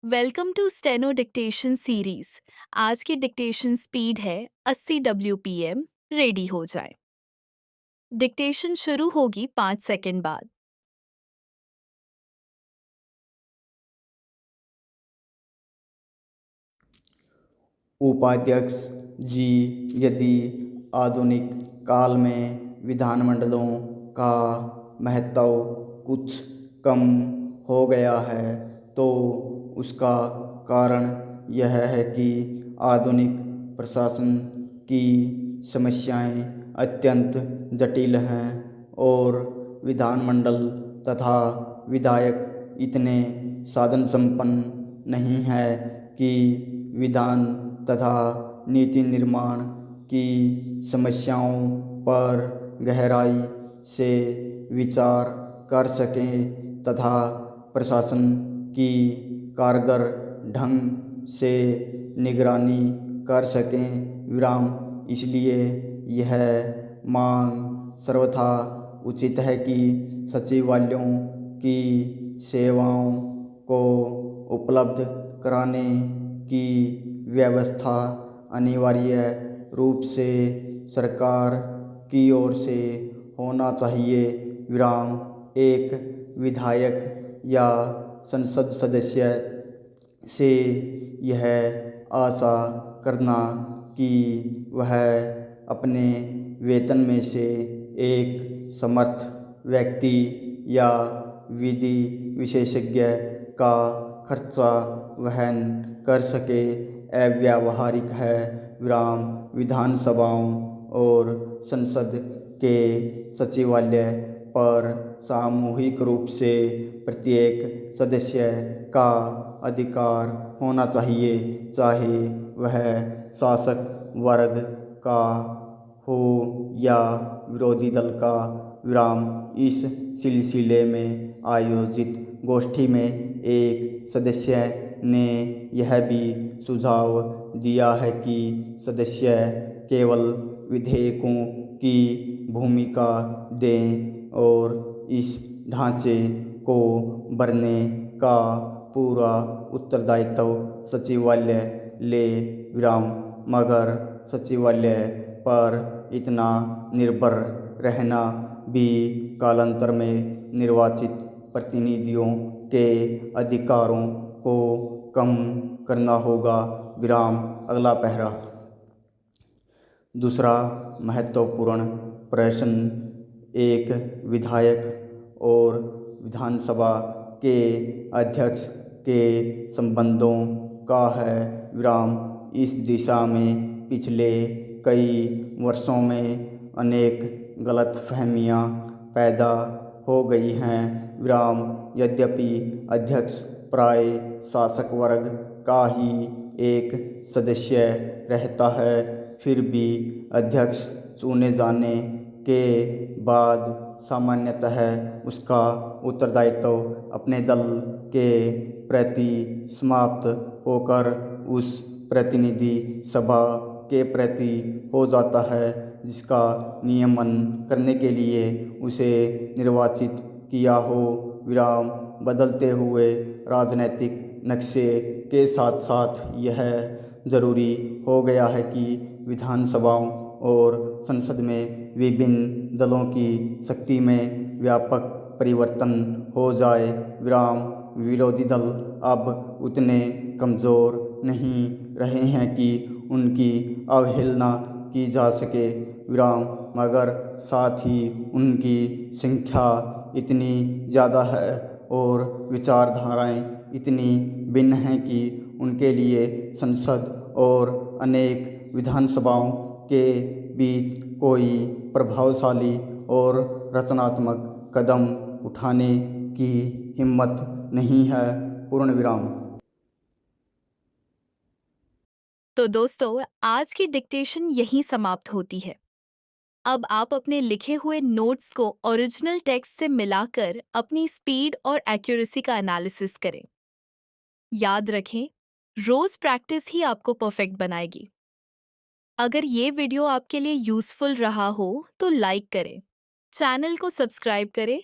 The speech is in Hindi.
Welcome to steno dictation series. आज की डिक्टेशन स्पीड है 80 WPM। रेडी हो जाए। डिक्टेशन शुरू होगी 5 सेकंड बाद। उपाध्यक्ष जी, यदि आधुनिक काल में विधानमंडलों का महत्व कुछ कम हो गया है तो उसका कारण यह है कि आधुनिक प्रशासन की समस्याएं अत्यंत जटिल हैं और विधानमंडल तथा विधायक इतने साधन संपन्न नहीं है कि विधान तथा नीति निर्माण की समस्याओं पर गहराई से विचार कर सकें तथा प्रशासन की कारगर ढंग से निगरानी कर सकें। विराम इसलिए यह मांग सर्वथा उचित है कि सचिवालयों की सेवाओं को उपलब्ध कराने की व्यवस्था अनिवार्य रूप से सरकार की ओर से होना चाहिए। विराम एक विधायक या संसद सदस्य से यह आशा करना कि वह अपने वेतन में से एक समर्थ व्यक्ति या विधि विशेषज्ञ का खर्चा वहन कर सके अव्यावहारिक है। विराम विधानसभाओं और संसद के सचिवालय पर सामूहिक रूप से प्रत्येक सदस्य का अधिकार होना चाहिए, चाहे वह शासक वर्ग का हो या विरोधी दल का। विराम इस सिलसिले में आयोजित गोष्ठी में एक सदस्य ने यह भी सुझाव दिया है कि सदस्य केवल विधेयकों की भूमिका दें और इस ढांचे को भरने का पूरा उत्तरदायित्व सचिवालय ले। विराम मगर सचिवालय पर इतना निर्भर रहना भी कालांतर में निर्वाचित प्रतिनिधियों के अधिकारों को कम करना होगा। विराम अगला पैरा। दूसरा महत्वपूर्ण प्रश्न एक विधायक और विधानसभा के अध्यक्ष के संबंधों का है। विराम इस दिशा में पिछले कई वर्षों में अनेक गलतफहमियां पैदा हो गई हैं। विराम यद्यपि अध्यक्ष प्राय शासक वर्ग का ही एक सदस्य रहता है, फिर भी अध्यक्ष चुने जाने के बाद सामान्यतः उसका उत्तरदायित्व अपने दल के प्रति समाप्त होकर उस प्रतिनिधि सभा के प्रति हो जाता है जिसका नियमन करने के लिए उसे निर्वाचित किया हो। विराम बदलते हुए राजनीतिक नक्शे के साथ साथ यह जरूरी हो गया है कि विधानसभाओं और संसद में विभिन्न दलों की शक्ति में व्यापक परिवर्तन हो जाए। विराम विरोधी दल अब उतने कमज़ोर नहीं रहे हैं कि उनकी अवहेलना की जा सके। विराम मगर साथ ही उनकी संख्या इतनी ज़्यादा है और विचारधाराएं इतनी भिन्न हैं कि उनके लिए संसद और अनेक विधानसभाओं के बीच कोई प्रभावशाली और रचनात्मक कदम उठाने की हिम्मत नहीं है। पूर्ण विराम। तो दोस्तों, आज की डिक्टेशन यहीं समाप्त होती है। अब आप अपने लिखे हुए नोट्स को ओरिजिनल टेक्स्ट से मिलाकर अपनी स्पीड और एक्यूरेसी का एनालिसिस करें। याद रखें, रोज प्रैक्टिस ही आपको परफेक्ट बनाएगी। अगर ये वीडियो आपके लिए यूज़फुल रहा हो तो लाइक करें, चैनल को सब्सक्राइब करें